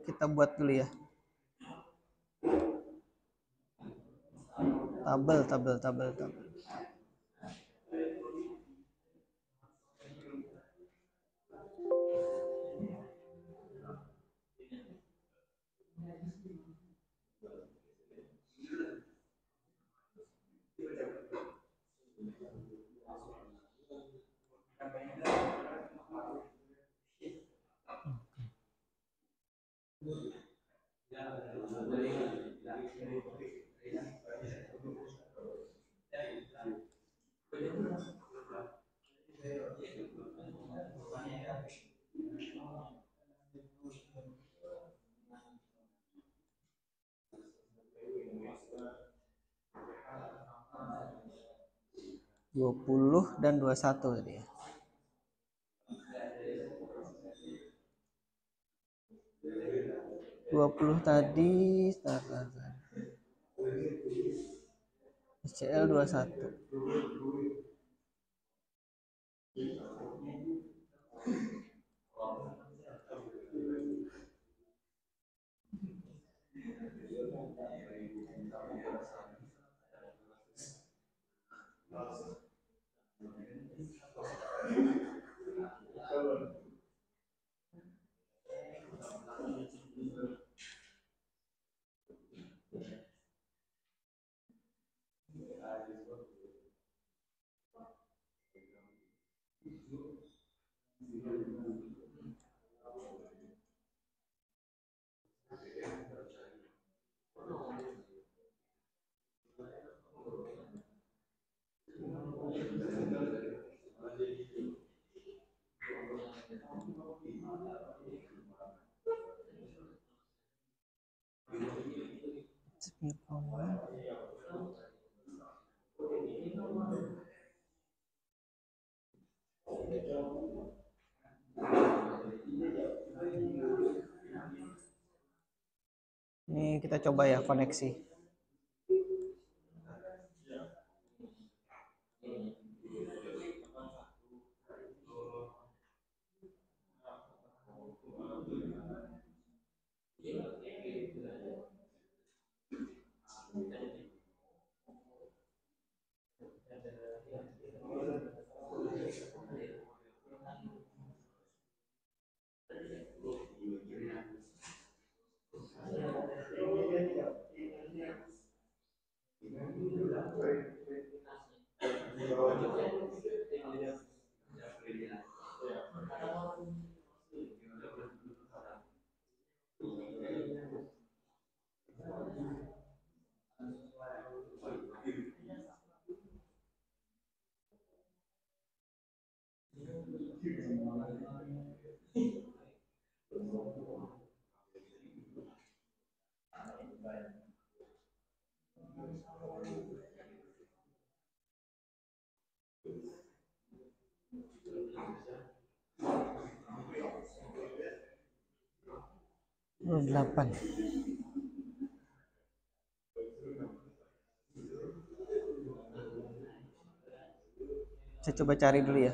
kita buat dulu ya. Tabel. 20 dan 21 tadi ya. 20 tadi SCL 21. Ini kita coba ya koneksi. 8. Saya coba cari dulu ya.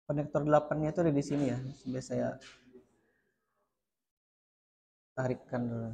Konektor 8-nya itu ada di sini ya. Sudah saya tarikkan dulu.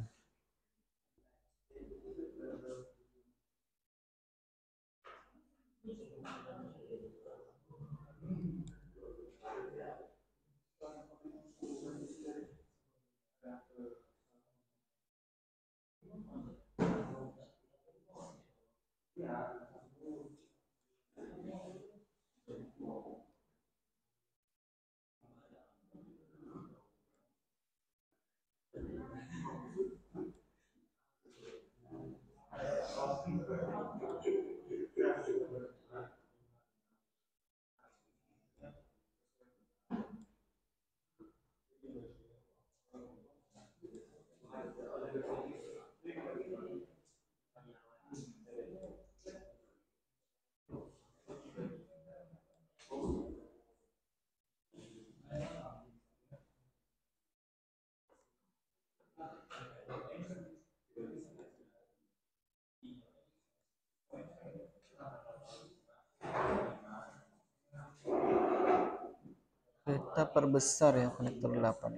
Kita perbesar ya konektor 8.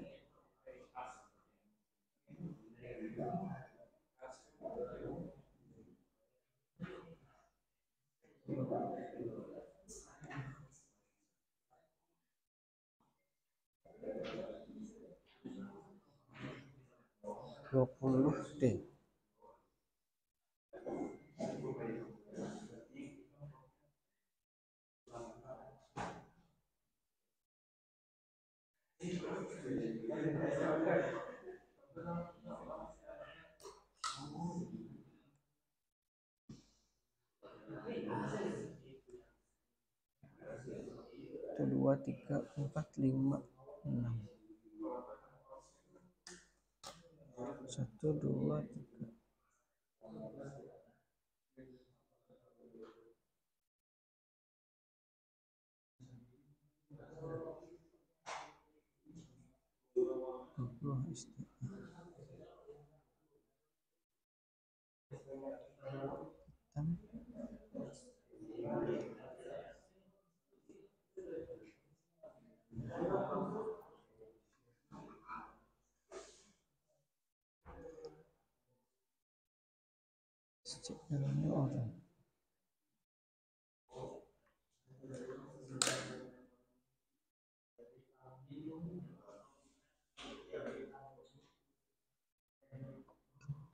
Dua puluh D. 2, 3, 4, 5, 6. 1, 2, 3.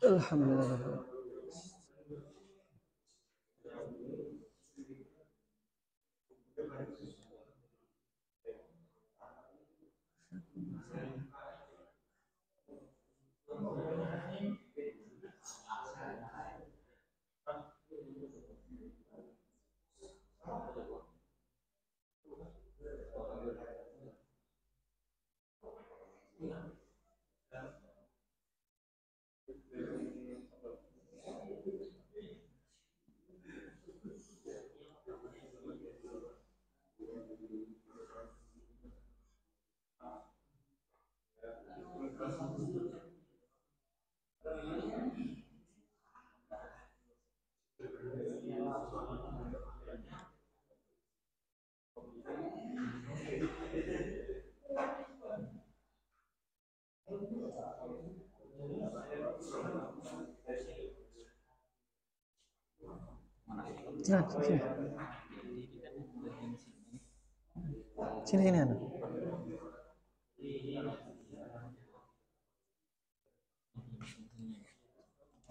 Alhamdulillah. Sini. Sini Anu.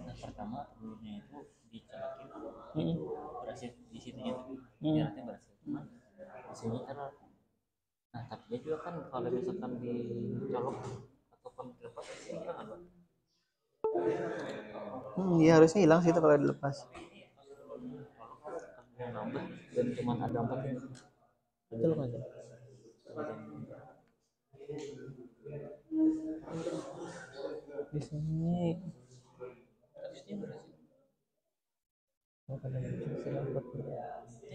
Nah, pertama telurnya itu dicolokin berhasil di situnya tuh jaraknya berhasil cuman di sini error. Nah tapi dia juga kan kalau misalkan dicolok ataupun dilepas itu hilang kan, Bang? Iya harusnya hilang sih itu kalau dilepas. Yang nambah dan cuma ada 4 ini. Betul kan? Di sini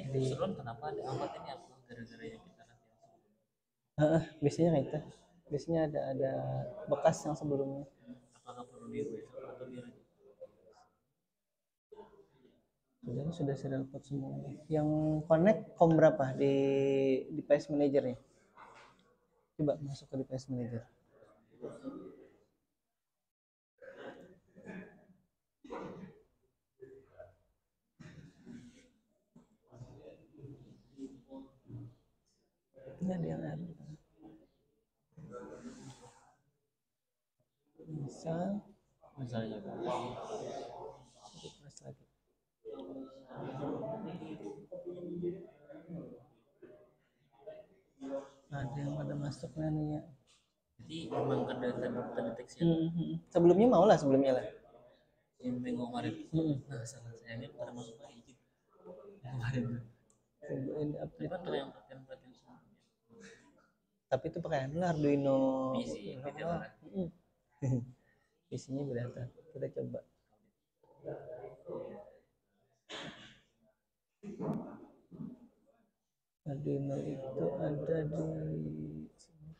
Keseruan kenapa ada 4 ini apa gara-gara yang kita nanti biasanya kayak itu. Biasanya ada bekas yang sebelumnya. apakah perlu di reset atau di Sudah serial port semua. Yang connect kom berapa di device manager nya? Coba masuk ke device manager. Ini ada yang ada. misalnya Refresh lagi. Ada yang pada masuknya nih ya. jadi memang terdeteksi Sebelumnya mau lah sebelumnya lah. yang minggu kemarin. Nah salah sayangnya pada masuk lagi kemarin. Ini update kan yang semua. Tapi itu pakai Arduino. PC Isinya berapa? Kita coba. Arduino itu ada di sini.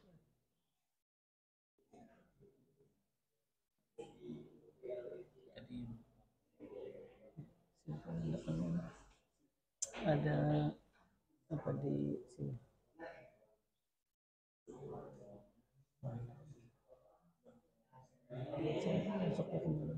Ada apa di sini? Masuk ke kemana?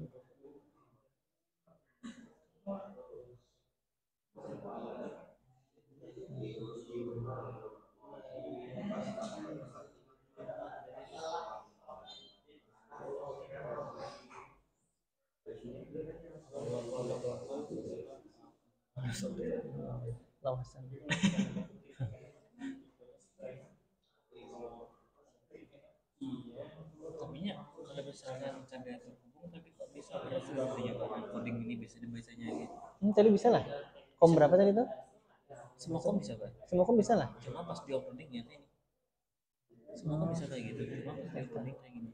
Lawasan. tapinya kalau misalnya canda terhubung tapi kok bisa berhasil ya coding ini bisa dibacanya gitu. Tadi bisa lah. Kom berapa tadi tuh? semua kom bisa Pak, Semua kom bisa lah. cuma pas di opening ya ini semua kom bisa kayak gitu, cuma pas di opening kayak gini.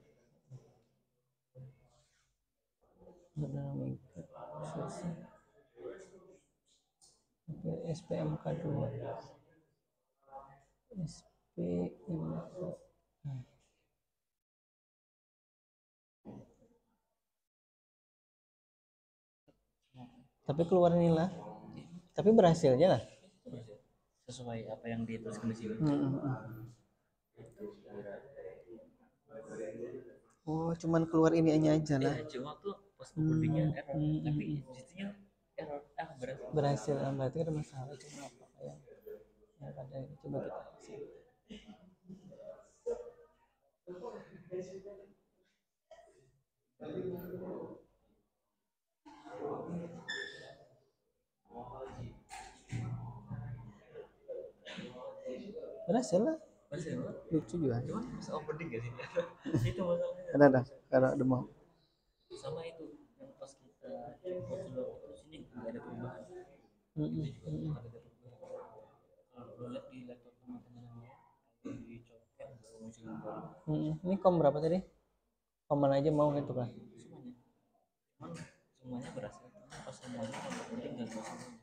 SPMK 2 SPMK. Tapi keluar inilah. Tapi berhasil aja lah. Sesuai apa yang dituliskan di sini. Oh, cuman keluar ini aja lah. Ya, cuma tuh pas openingnya error, tapi disitunya error, berhasil. Berarti ada masalah. Cuma apa yang ada ini coba kita. Berhasil lah. Lucu juga. Cuma bisa opening gak sih? Itu masalahnya. Ada karena ada mau. Sama itu yang pas kita konsul terus ini nggak ada perubahan. Itu juga nggak ada perubahan. Kalau lo lihat di laptop teman-teman yang lain dicoret misalnya baru. Ini kom berapa tadi? Kom mana aja mau gitu kan? Semuanya. Cuman semuanya berhasil. Pas semuanya opening nggak berhasil.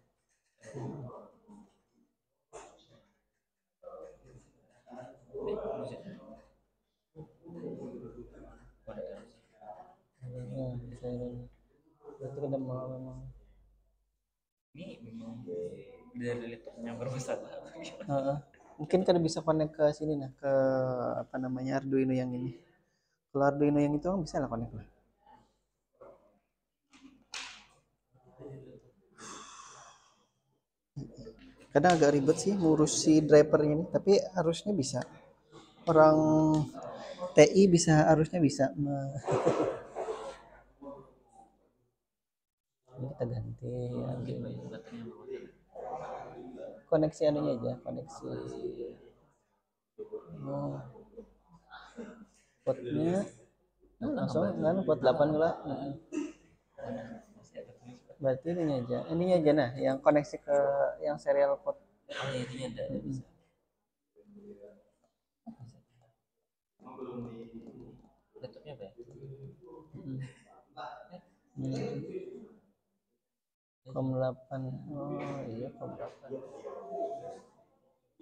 Berarti kita mau memang ini memang dari laptopnya bermasalah. Mungkin kan bisa connect ke sini nah, ke apa namanya Arduino yang ini. Kalau Arduino yang itu bisa lah connect lah. Kadang agak ribet sih ngurus si drivernya ini, tapi harusnya bisa. Orang TI bisa, harusnya bisa. Ini kita ganti ya, koneksi anunya aja, koneksi potnya langsung kan pot 8 lah. Berarti ininya aja nah yang koneksi ke yang serial pot. Oh ya, ini ada bisa. Laptopnya apa ya? Kom 8. Oh iya kom 8.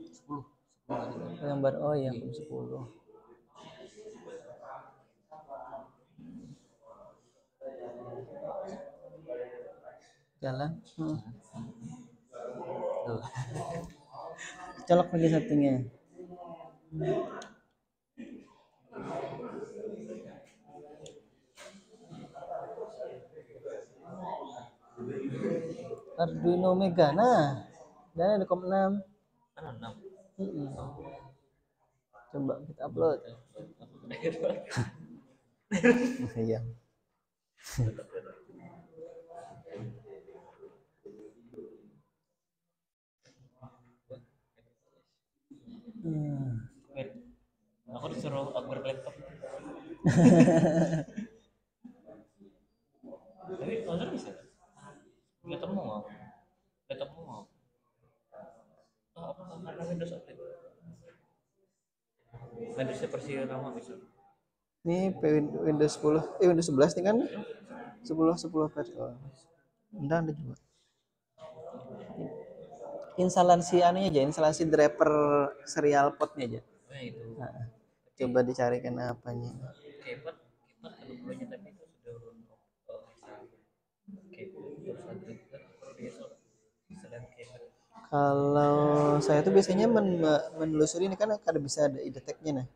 10 yang baru. Oh iya kom 10. Jalan. Colok lagi satunya. Arduino Mega. Nah, dan ada kom 6. Kan 6. Coba kita upload. Iya. Aku disuruh upgrade laptop. Tapi laser bisa. Laptop mau. Laptop mau. Apa karena Windows update? Windows versi lama bisa. Ini Windows 10, Windows 11 nih kan? 10 versi. Oh. Enggak ada juga. Instalasi anunya aja, instalasi driver serial potnya aja. Oh, itu. Nah, coba dicarikan apanya. Keypad ada dulunya tapi itu sudah Kalau saya tuh biasanya menelusuri ini kan ada bisa ada detect-nya nah.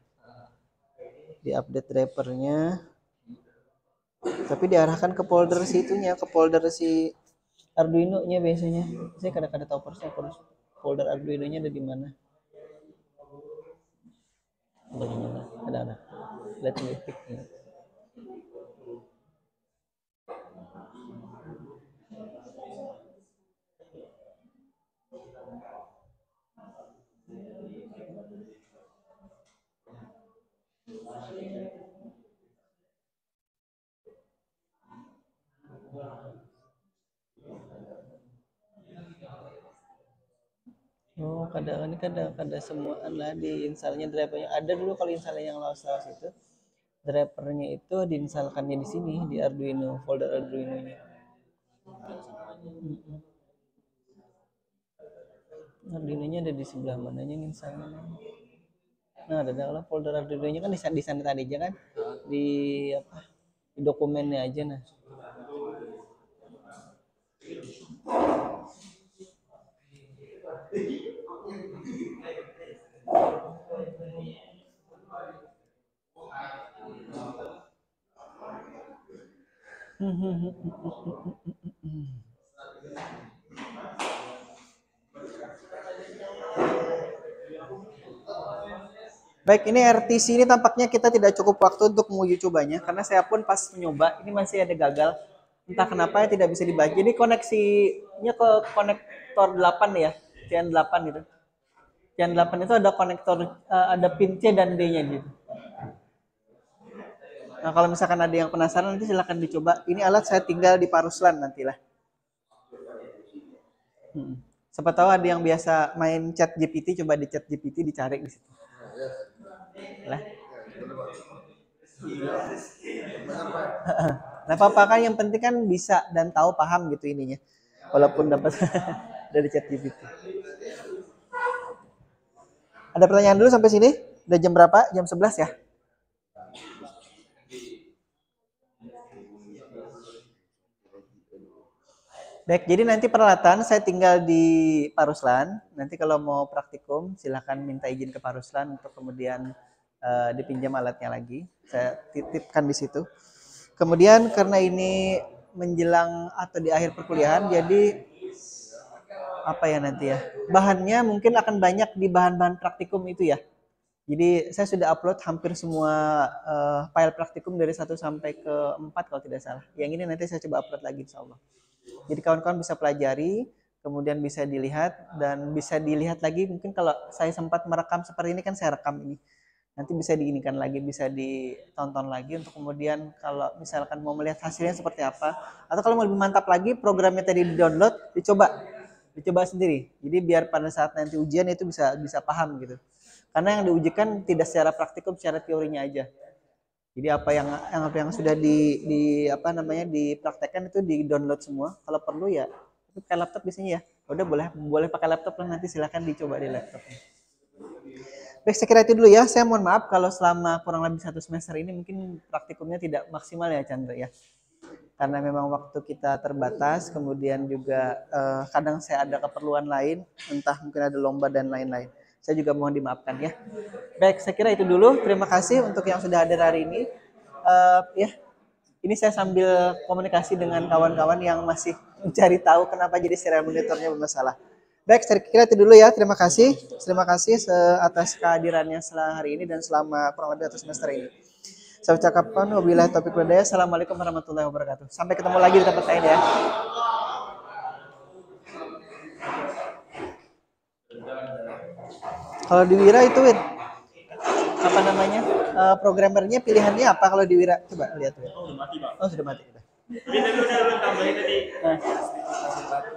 Di update drivernya. Tapi diarahkan ke folder situnya, ke folder si Arduino-nya biasanya. Saya kadang-kadang tahu persis folder Arduino-nya ada di mana. Bagaimana? Ada. Let's me pick. Oh, kadang semua lah di installnya drivernya. Ada dulu kalau installnya yang lawas-lawas itu, drivernya itu diinstalkannya di sini di Arduino, folder Arduino-nya. Arduino-nya ada di sebelah mananya installnya. Nah, ada kalau folder Arduino-nya kan di sana tadi aja kan. Di apa? Di dokumennya aja nah. Baik, ini RTC ini tampaknya kita tidak cukup waktu untuk menguji cobanya karena saya pun pas mencoba ini masih ada gagal. Entah kenapa ya tidak bisa dibagi. Ini koneksinya ke konektor 8 ya, CN 8 gitu. CN 8 itu ada konektor ada pin C dan D-nya gitu. Nah, kalau misalkan ada yang penasaran nanti silahkan dicoba. Ini alat saya tinggal di Paruslan nantilah. Siapa tahu ada yang biasa main chat GPT, coba di chat GPT dicari di situ. Lah. Nah, apa kan yang penting kan bisa dan tahu paham gitu ininya. Walaupun dapat dari chat GPT. Ada pertanyaan dulu sampai sini? Udah jam berapa? Jam 11 ya? Baik, jadi nanti peralatan saya tinggal di Paruslan. Nanti kalau mau praktikum silahkan minta izin ke Paruslan untuk kemudian dipinjam alatnya lagi. Saya titipkan di situ. Kemudian karena ini menjelang atau di akhir perkuliahan, jadi apa ya nanti ya? Bahannya mungkin akan banyak di bahan-bahan praktikum itu ya. Jadi saya sudah upload hampir semua file praktikum dari 1 sampai ke 4 kalau tidak salah. Yang ini nanti saya coba upload lagi insya Allah. Jadi kawan-kawan bisa pelajari, kemudian bisa dilihat dan bisa dilihat lagi. Mungkin kalau saya sempat merekam seperti ini kan saya rekam ini. Nanti bisa diinikan lagi, bisa ditonton lagi untuk kemudian kalau misalkan mau melihat hasilnya seperti apa. Atau kalau mau lebih mantap lagi, programnya tadi di-download, dicoba sendiri. Jadi biar pada saat nanti ujian itu bisa paham gitu. Karena yang diujikan tidak secara praktikum, secara teorinya aja. Jadi apa yang sudah di apa namanya dipraktekkan itu di-download semua. Kalau perlu ya pakai laptop biasanya ya. Udah boleh pakai laptop lah, nanti silakan dicoba di laptop. Baik, saya kira itu dulu ya. Saya mohon maaf kalau selama kurang lebih 1 semester ini mungkin praktikumnya tidak maksimal ya Chandra ya. Karena memang waktu kita terbatas, kemudian juga kadang saya ada keperluan lain, entah mungkin ada lomba dan lain-lain. Saya juga mohon dimaafkan ya. Baik, saya kira itu dulu. Terima kasih untuk yang sudah hadir hari ini. Ya, ini saya sambil komunikasi dengan kawan-kawan yang masih mencari tahu kenapa jadi serial monitornya bermasalah. Baik, saya kira itu dulu ya. Terima kasih. Terima kasih atas kehadirannya selama hari ini dan selama kurang lebih 1 semester ini. Saya ucapkan wabillahi taufiq wal hidayah. Assalamualaikum warahmatullahi wabarakatuh. Sampai ketemu lagi di tempat lain ya. Kalau di Wira itu apa namanya? Programmernya pilihannya apa kalau di Wira? Coba lihat. Oh, sudah mati, Pak. Oh, sudah mati. Tapi udah tambahin tadi.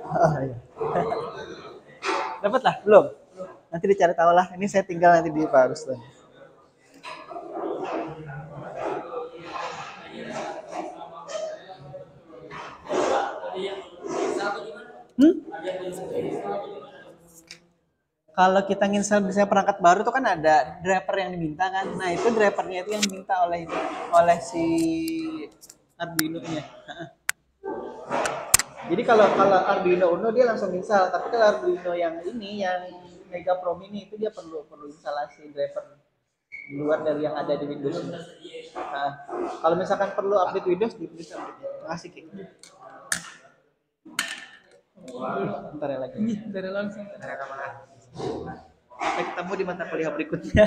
Oh, iya. Dapat lah? Belum? Nanti dicari tahu lah. Ini saya tinggal nanti di Pak Ruslan. Kalau kita nginstal misalnya perangkat baru tuh kan ada driver yang diminta kan. Nah, itu drivernya itu yang diminta oleh si Arduino-nya. Jadi kalau Arduino Uno dia langsung install, tapi kalau Arduino yang ini yang Mega Pro Mini itu dia perlu instalasi driver di luar dari yang ada di Windows. Nah, kalau misalkan perlu update Windows, bisa update. Terima kasih Ki. Bentar ya lagi. Bentar langsung. Sampai ketemu di mata kuliah berikutnya.